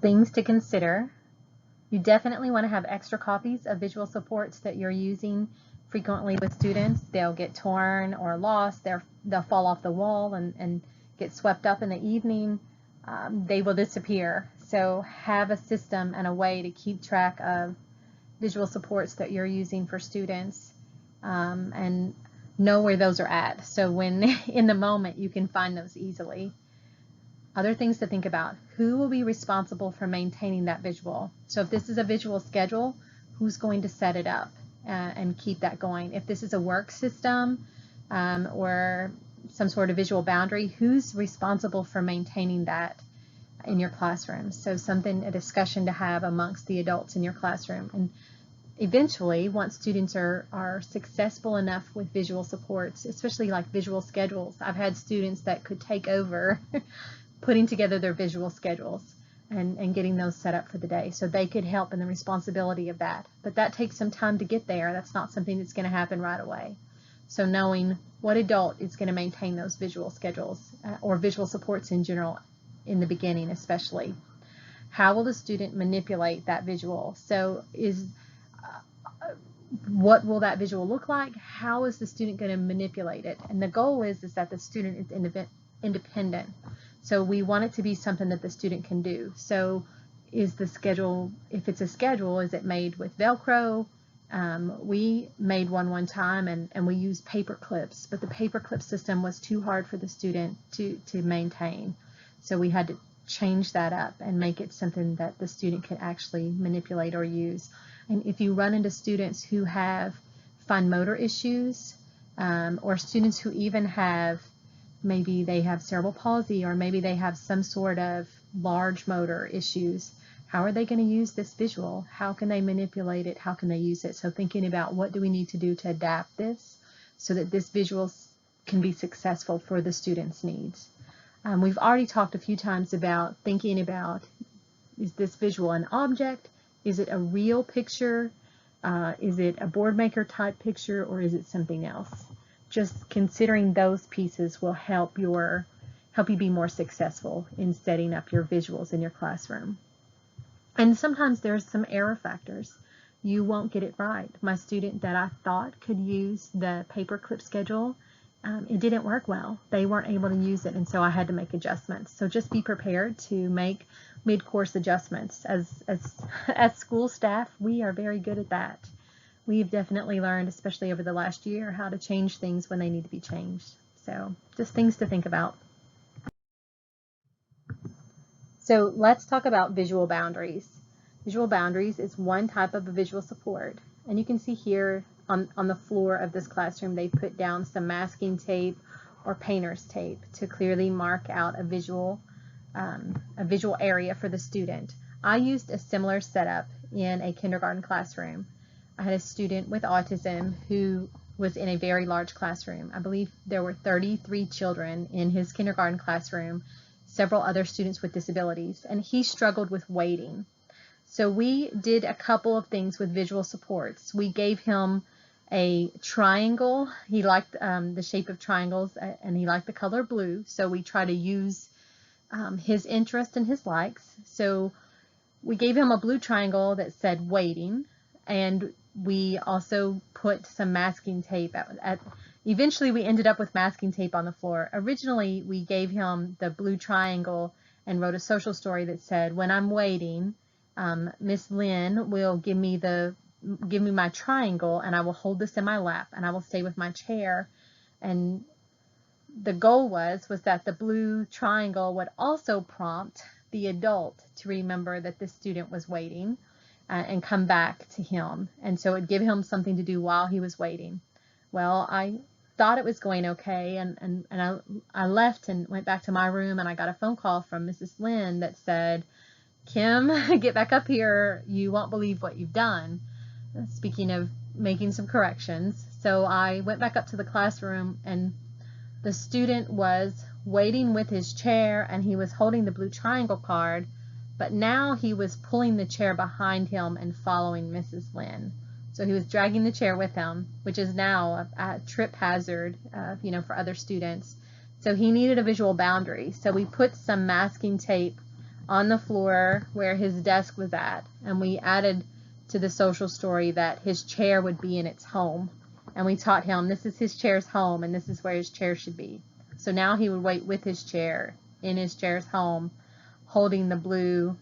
Things to consider. You definitely want to have extra copies of visual supports that you're using frequently with students. They'll get torn or lost. They'll fall off the wall and get swept up in the evening. They will disappear. So have a system and a way to keep track of visual supports that you're using for students, and know where those are at. So when in the moment, you can find those easily. Other things to think about: who will be responsible for maintaining that visual? So if this is a visual schedule, who's going to set it up and keep that going? If this is a work system or some sort of visual boundary, who's responsible for maintaining that in your classroom? So a discussion to have amongst the adults in your classroom. And eventually, once students are successful enough with visual supports, especially like visual schedules, I've had students that could take over putting together their visual schedules and getting those set up for the day, so they could help in the responsibility of that. But that takes some time to get there. That's not something that's going to happen right away. So knowing what adult is going to maintain those visual schedules or visual supports in general in the beginning especially. How will the student manipulate that visual? So what will that visual look like? How is the student going to manipulate it? And the goal is that the student is independent. So we want it to be something that the student can do. So is the schedule, if it's a schedule, is it made with Velcro? We made one time and we used paper clips, but the paper clip system was too hard for the student to maintain. So we had to change that up and make it something that the student could actually manipulate or use. And if you run into students who have fine motor issues, or students who even have, maybe they have cerebral palsy, or maybe they have some sort of large motor issues, how are they going to use this visual? How can they manipulate it? How can they use it? So thinking about what do we need to do to adapt this so that this visual can be successful for the student's needs. We've already talked a few times about thinking about, is this visual an object? Is it a real picture? Is it a board maker type picture, or is it something else? Just considering those pieces will help you be more successful in setting up your visuals in your classroom. And sometimes there's some error factors. You won't get it right. My student that I thought could use the paperclip schedule, it didn't work well. They weren't able to use it, and so I had to make adjustments. So just be prepared to make mid-course adjustments. As school staff, we are very good at that. We've definitely learned, especially over the last year, how to change things when they need to be changed. So just things to think about. So let's talk about visual boundaries. Visual boundaries is one type of a visual support. And you can see here on the floor of this classroom, they put down some masking tape or painter's tape to clearly mark out a visual area for the student. I used a similar setup in a kindergarten classroom. I had a student with autism who was in a very large classroom. I believe there were 33 children in his kindergarten classroom, several other students with disabilities, and he struggled with waiting. So we did a couple of things with visual supports. We gave him a triangle. He liked the shape of triangles, and he liked the color blue, so we try to use his interest and his likes. So we gave him a blue triangle that said waiting, and we also put some masking tape eventually we ended up with masking tape on the floor. Originally, we gave him the blue triangle and wrote a social story that said, when I'm waiting, Miss Lynn will give me my triangle, and I will hold this in my lap, and I will stay with my chair. And the goal was that the blue triangle would also prompt the adult to remember that the student was waiting and come back to him. And so it would give him something to do while he was waiting. Well, I thought it was going okay, and I left and went back to my room, and I got a phone call from Mrs. Lynn that said, Kim, get back up here. You won't believe what you've done. Speaking of making some corrections. So I went back up to the classroom, and the student was waiting with his chair, and he was holding the blue triangle card, but now he was pulling the chair behind him and following Mrs. Lynn. So he was dragging the chair with him, which is now a trip hazard, for other students. So he needed a visual boundary. So we put some masking tape on the floor where his desk was at, and we added to the social story that his chair would be in its home. And we taught him this is his chair's home and this is where his chair should be. So now he would wait with his chair in his chair's home, holding the blue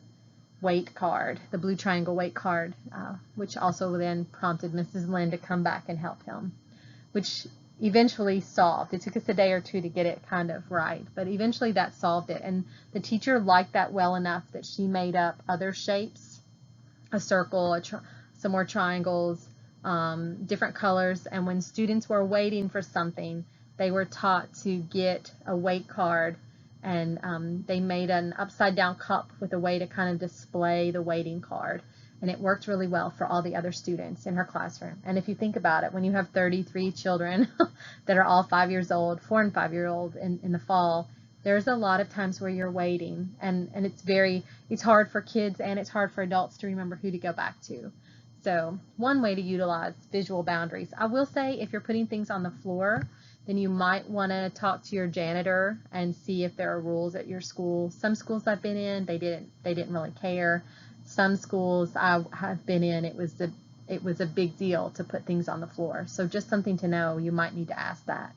weight card, the blue triangle weight card, which also then prompted Mrs. Lynn to come back and help him, which eventually solved. It took us a day or two to get it kind of right, but eventually that solved it. And the teacher liked that well enough that she made up other shapes, a circle, some more triangles, different colors. And when students were waiting for something, they were taught to get a weight card, and they made an upside down cup with a way to kind of display the waiting card. And it worked really well for all the other students in her classroom. And if you think about it, when you have 33 children that are all 5 years old, 4 and 5 year old in the fall, there's a lot of times where you're waiting, and it's hard for kids and it's hard for adults to remember who to go back to. So one way to utilize visual boundaries. I will say if you're putting things on the floor, then you might want to talk to your janitor and see if there are rules at your school. Some schools I've been in, they didn't really care. Some schools I have been in, it was a big deal to put things on the floor. So just something to know, you might need to ask that.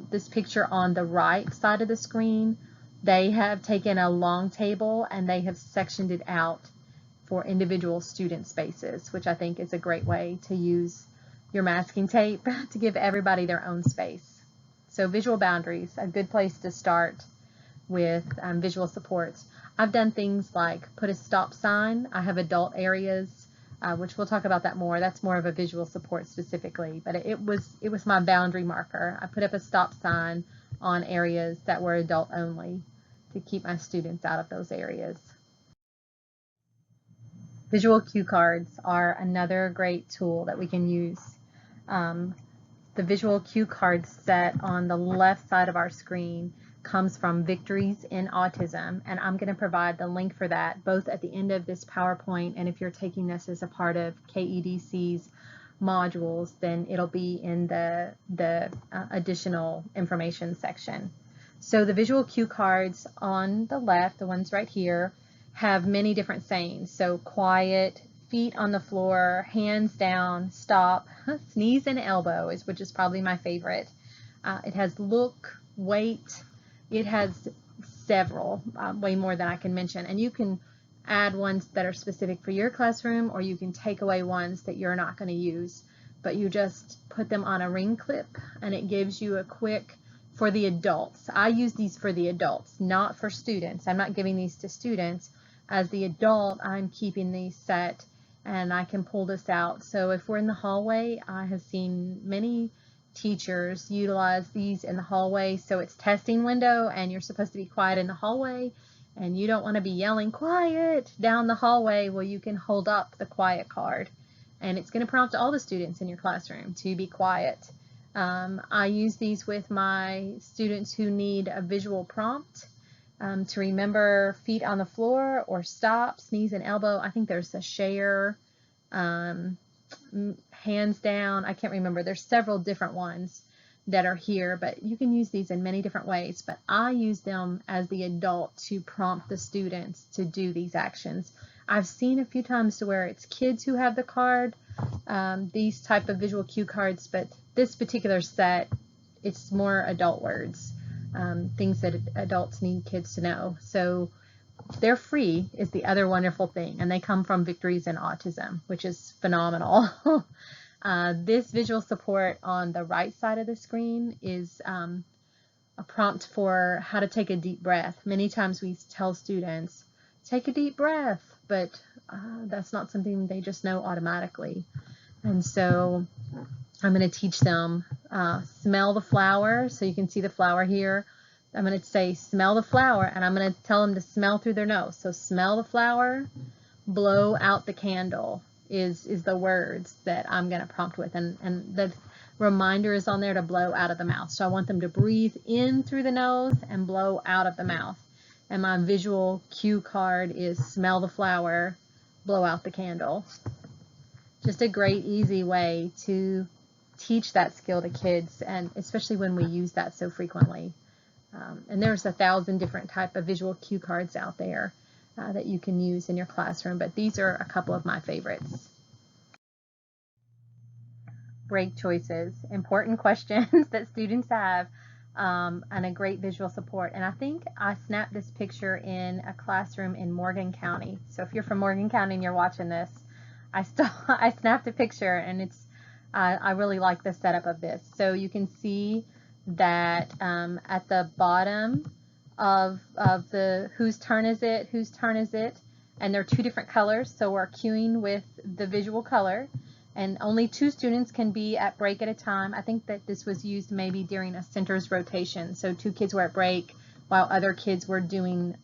This picture on the right side of the screen, they have taken a long table and they have sectioned it out for individual student spaces, which I think is a great way to use your masking tape to give everybody their own space. So visual boundaries, a good place to start with visual supports. I've done things like put a stop sign. I have adult areas, which we'll talk about that more. That's more of a visual support specifically, but it was my boundary marker. I put up a stop sign on areas that were adult only to keep my students out of those areas. Visual cue cards are another great tool that we can use. The visual cue card set on the left side of our screen comes from Victories in Autism, and I'm going to provide the link for that both at the end of this PowerPoint, and if you're taking this as a part of KEDC's modules, then it'll be in the additional information section. So the visual cue cards on the left, the ones right here, have many different sayings. So quiet, feet on the floor, hands down, stop, sneeze and elbow, which is probably my favorite. It has look, wait. It has several, way more than I can mention. And you can add ones that are specific for your classroom, or you can take away ones that you're not going to use. But you just put them on a ring clip, and it gives you a quick, for the adults. I use these for the adults, not for students. I'm not giving these to students. As the adult, I'm keeping these set, and I can pull this out. So if we're in the hallway, I have seen many teachers utilize these in the hallway. So it's testing window and you're supposed to be quiet in the hallway and you don't want to be yelling quiet down the hallway. Well, you can hold up the quiet card and it's going to prompt all the students in your classroom to be quiet. I use these with my students who need a visual prompt to remember feet on the floor or stop, sneeze and elbow. I think there's a share, hands down. I can't remember. There's several different ones that are here, but you can use these in many different ways. But I use them as the adult to prompt the students to do these actions. I've seen a few times to where it's kids who have the card, these type of visual cue cards, but this particular set, it's more adult words, things that adults need kids to know. So they're free is the other wonderful thing, and they come from Victories in Autism, which is phenomenal. This visual support on the right side of the screen is a prompt for how to take a deep breath. Many times we tell students, take a deep breath, but that's not something they just know automatically. And so I'm going to teach them smell the flower. So you can see the flower here. I'm going to say smell the flower, and I'm going to tell them to smell through their nose. So smell the flower, blow out the candle is the words that I'm going to prompt with. And the reminder is on there to blow out of the mouth. So I want them to breathe in through the nose and blow out of the mouth. And my visual cue card is smell the flower, blow out the candle. Just a great, easy way to teach that skill to kids, and especially when we use that so frequently. And there's 1,000 different type of visual cue cards out there that you can use in your classroom, but these are a couple of my favorites. Break choices, important questions that students have, and a great visual support. And I think I snapped this picture in a classroom in Morgan County. So if you're from Morgan County and you're watching this, I snapped a picture, and I really like the setup of this. So you can see that at the bottom of the whose turn is it, and there are two different colors, so we're cueing with the visual color, and only 2 students can be at break at a time. I think that this was used maybe during a center's rotation, so 2 kids were at break while other kids were doing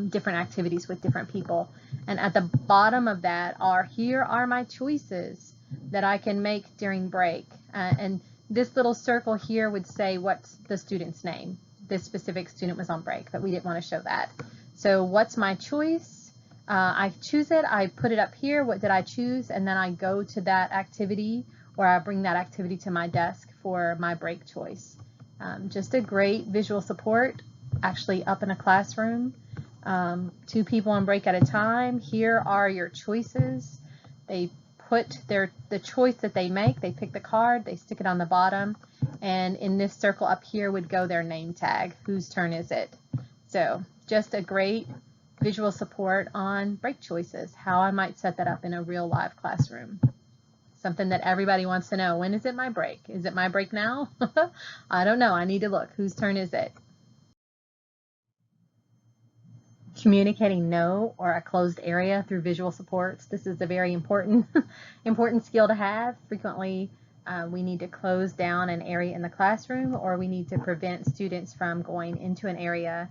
different activities with different people. And at the bottom of that here are my choices that I can make during break, and this little circle here would say what's the student's name. This specific student was on break, but we didn't want to show that. So what's my choice? I choose it, I put it up here, what did I choose, and then I go to that activity, or I bring that activity to my desk for my break choice. Just a great visual support, actually up in a classroom. 2 people on break at a time. Here are your choices. They put the choice that they make, they pick the card, they stick it on the bottom, and in this circle up here would go their name tag. Whose turn is it? So just a great visual support on break choices, how I might set that up in a real live classroom. Something that everybody wants to know. When is it my break? Is it my break now? I don't know. I need to look. Whose turn is it? Communicating no or a closed area through visual supports. This is a very important skill to have. Frequently, we need to close down an area in the classroom, or we need to prevent students from going into an area.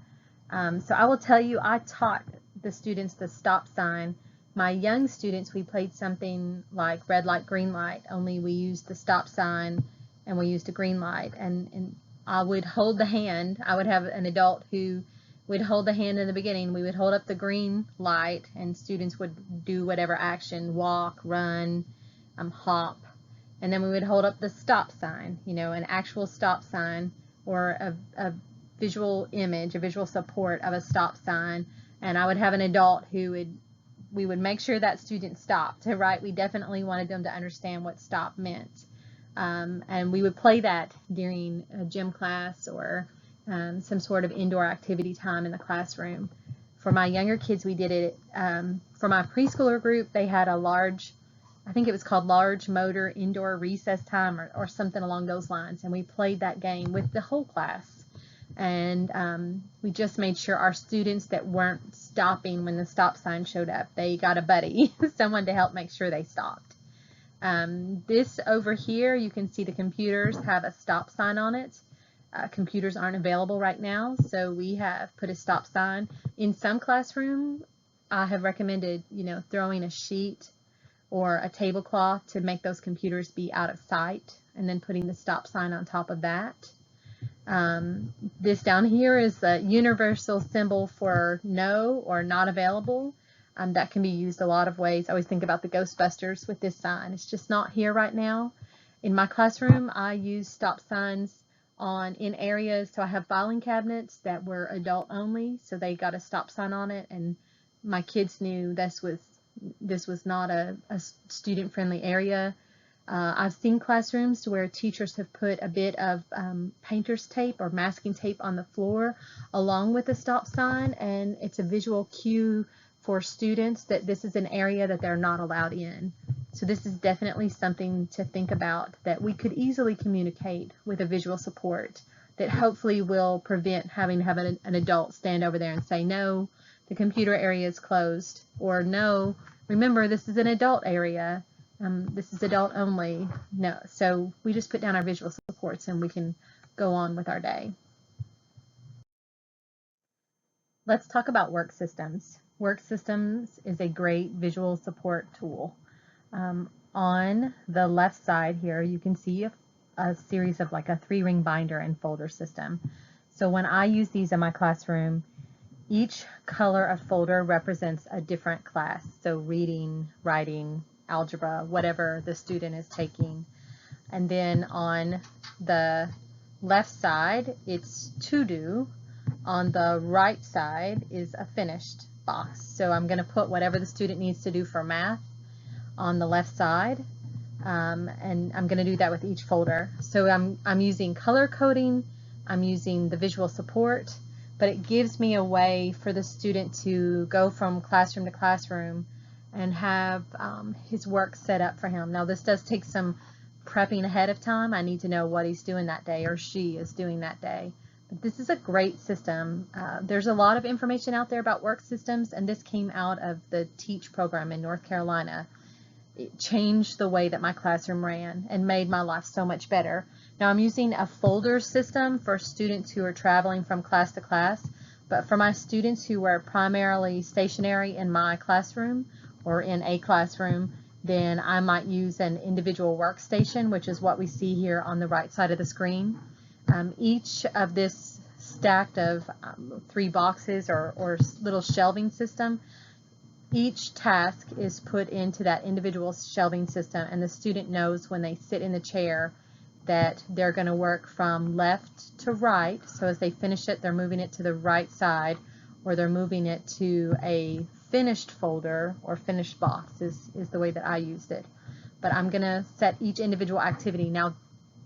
So I will tell you, I taught the students the stop sign. My young students, we played something like red light, green light, only we used the stop sign and we used a green light. And I would hold the hand. I would have an adult who would hold the hand in the beginning. We would hold up the green light, and students would do whatever action, walk, run, hop. And then we would hold up the stop sign, an actual stop sign, or a visual image, a visual support of a stop sign, and I would have an adult who we would make sure that student stopped, right? We definitely wanted them to understand what stop meant. And we would play that during a gym class or some sort of indoor activity time in the classroom. For my younger kids, we did it. For my preschooler group, they had a large, I think it was called large motor indoor recess time or something along those lines, and we played that game with the whole class. And we just made sure our students that weren't stopping when the stop sign showed up, they got a buddy, someone to help make sure they stopped. This over here, you can see the computers have a stop sign on it. Computers aren't available right now, so we have put a stop sign. In some classroom, I have recommended, throwing a sheet or a tablecloth to make those computers be out of sight, and then putting the stop sign on top of that. This down here is a universal symbol for no or not available. That can be used a lot of ways. I always think about the Ghostbusters with this sign. It's just not here right now. In my classroom, I use stop signs in areas. So I have filing cabinets that were adult only, so they got a stop sign on it, and my kids knew this was not a student-friendly area. I've seen classrooms where teachers have put a bit of painter's tape or masking tape on the floor along with the stop sign, and it's a visual cue for students that this is an area that they're not allowed in. So this is definitely something to think about, that we could easily communicate with a visual support that hopefully will prevent having to have an adult stand over there and say, no, the computer area is closed, or no, remember this is an adult area. This is adult only. No, so we just put down our visual supports and we can go on with our day. Let's talk about Work Systems. Work Systems is a great visual support tool. On the left side here, you can see a series of like a 3-ring binder and folder system. So when I use these in my classroom, each color of folder represents a different class. So reading, writing, algebra, whatever the student is taking. And then on the left side, it's to do. On the right side is a finished box. So I'm going to put whatever the student needs to do for math on the left side, and I'm going to do that with each folder. So I'm using color coding, I'm using the visual support, but it gives me a way for the student to go from classroom to classroom and have his work set up for him. Now this does take some prepping ahead of time. I need to know what he's doing that day or she is doing that day. But this is a great system. There's a lot of information out there about work systems, and this came out of the TEACH program in North Carolina. It changed the way that my classroom ran and made my life so much better. Now I'm using a folder system for students who are traveling from class to class, but for my students who are primarily stationary in my classroom or in a classroom, then I might use an individual workstation, which is what we see here on the right side of the screen. Each of this stacked of 3 boxes or little shelving system, each task is put into that individual shelving system, and the student knows when they sit in the chair that they're going to work from left to right. So as they finish it, they're moving it to the right side, or they're moving it to a finished folder or finished box is the way that I used it. But I'm going to set each individual activity. Now,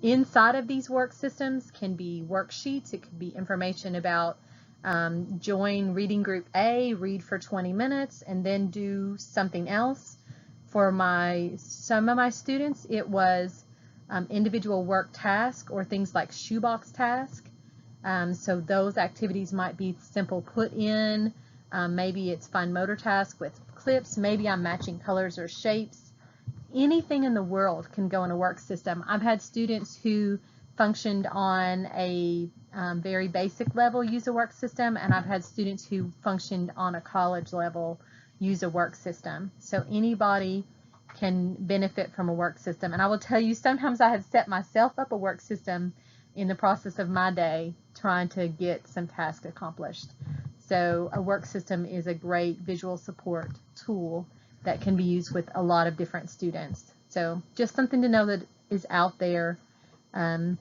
inside of these work systems can be worksheets. It could be information about join reading group A, read for 20 minutes, and then do something else. For some of my students, it was individual work task or things like shoebox task. So those activities might be simple put in. Maybe it's fine motor task with clips. Maybe I'm matching colors or shapes. Anything in the world can go in a work system. I've had students who functioned on a very basic level use a work system, and I've had students who functioned on a college level use a work system. So anybody can benefit from a work system. And I will tell you, sometimes I have set myself up a work system in the process of my day trying to get some tasks accomplished. So a work system is a great visual support tool that can be used with a lot of different students. So just something to know that is out there. And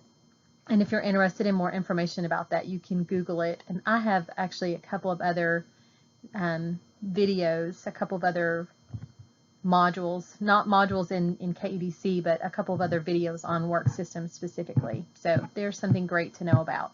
if you're interested in more information about that, you can Google it. And I have actually a couple of other videos, a couple of other modules, not modules in KEDC, but a couple of other videos on work systems specifically. So there's something great to know about.